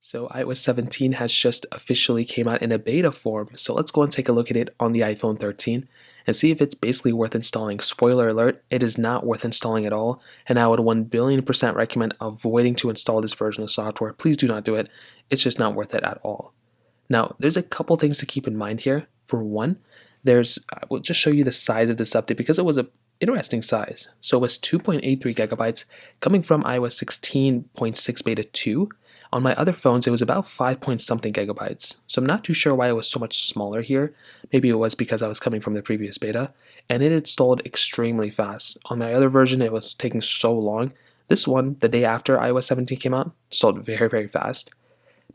So iOS 17 has just officially came out in a beta form, so let's go and take a look at it on the iPhone 13 and see if it's basically worth installing. Spoiler alert, it is not worth installing at all, and I would 1,000,000,000% recommend avoiding to install this version of software. Please do not do it. It's just not worth it at all. Now, there's a couple things to keep in mind here. For one, I will just show you the size of this update because it was an interesting size. So it was 2.83 gigabytes coming from iOS 16.6 beta 2. On my other phones, it was about 5 point something gigabytes. So I'm not too sure why it was so much smaller here. Maybe it was because I was coming from the previous beta, and it installed extremely fast. On my other version, it was taking so long. This one, the day after iOS 17 came out, installed very, very fast.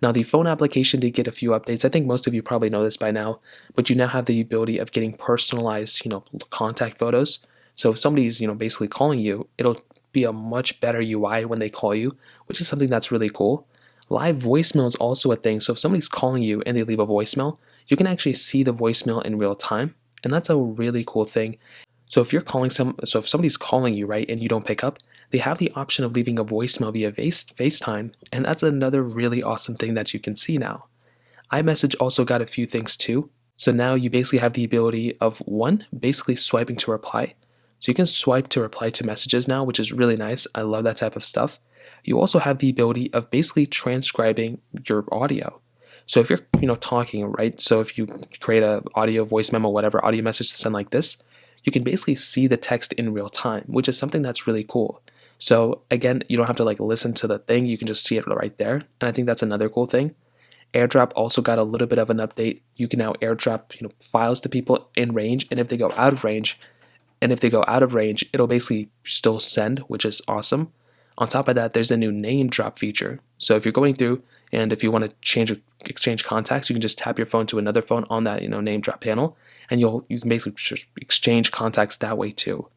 Now, the phone application did get a few updates. I think most of you probably know this by now, but you now have the ability of getting personalized, contact photos. So if somebody's, basically calling you, it'll be a much better UI when they call you, which is something that's really cool. Live voicemail is also a thing. So if somebody's calling you and they leave a voicemail, you can actually see the voicemail in real time, and that's a really cool thing. So if somebody's calling you, right, and you don't pick up, they have the option of leaving a voicemail via FaceTime, and that's another really awesome thing that you can see now. iMessage also got a few things too. So now you basically have the ability of one, basically swiping to reply. So you can swipe to reply to messages now, which is really nice. I love that type of stuff. You also have the ability of basically transcribing your audio. So if you're, talking, right? So if you create a audio voice memo, whatever audio message to send like this, you can basically see the text in real time, which is something that's really cool. So again, you don't have to listen to the thing, you can just see it right there. And I think that's another cool thing. AirDrop also got a little bit of an update. You can now AirDrop, files to people in range, and if they go out of range, it'll basically still send, which is awesome. On top of that, there's a new name drop feature. So if you're going through and if you want to exchange contacts, you can just tap your phone to another phone on that name drop panel, and you can basically just exchange contacts that way too.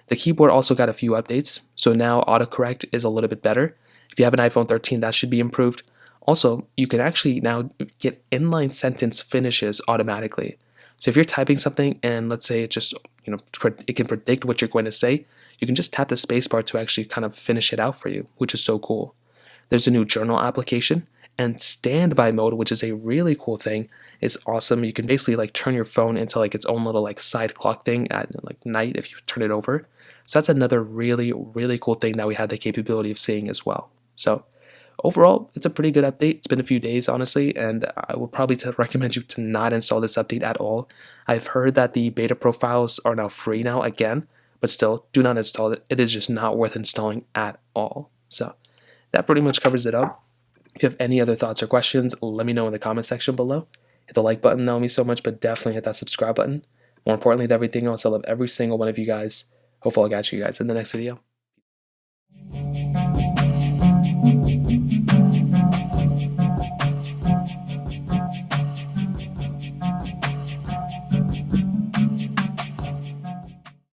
The keyboard also got a few updates, so now autocorrect is a little bit better. If you have an iPhone 13, that should be improved. Also, you can actually now get inline sentence finishes automatically. So if you're typing something and let's say it just, it can predict what you're going to say, you can just tap the spacebar to actually kind of finish it out for you, which is so cool. There's a new journal application, and standby mode, which is a really cool thing, is awesome. You can basically turn your phone into its own little side clock thing at night if you turn it over. So that's another really, really cool thing that we had the capability of seeing as well. So overall, it's a pretty good update. It's been a few days, honestly, and I would probably recommend you to not install this update at all. I've heard that the beta profiles are now free now again, but still, do not install it. It is just not worth installing at all. So that pretty much covers it up. If you have any other thoughts or questions, let me know in the comment section below. Hit the like button, that would mean so much, but definitely hit that subscribe button. More importantly than everything else, I love every single one of you guys. Hopefully I'll catch you guys in the next video.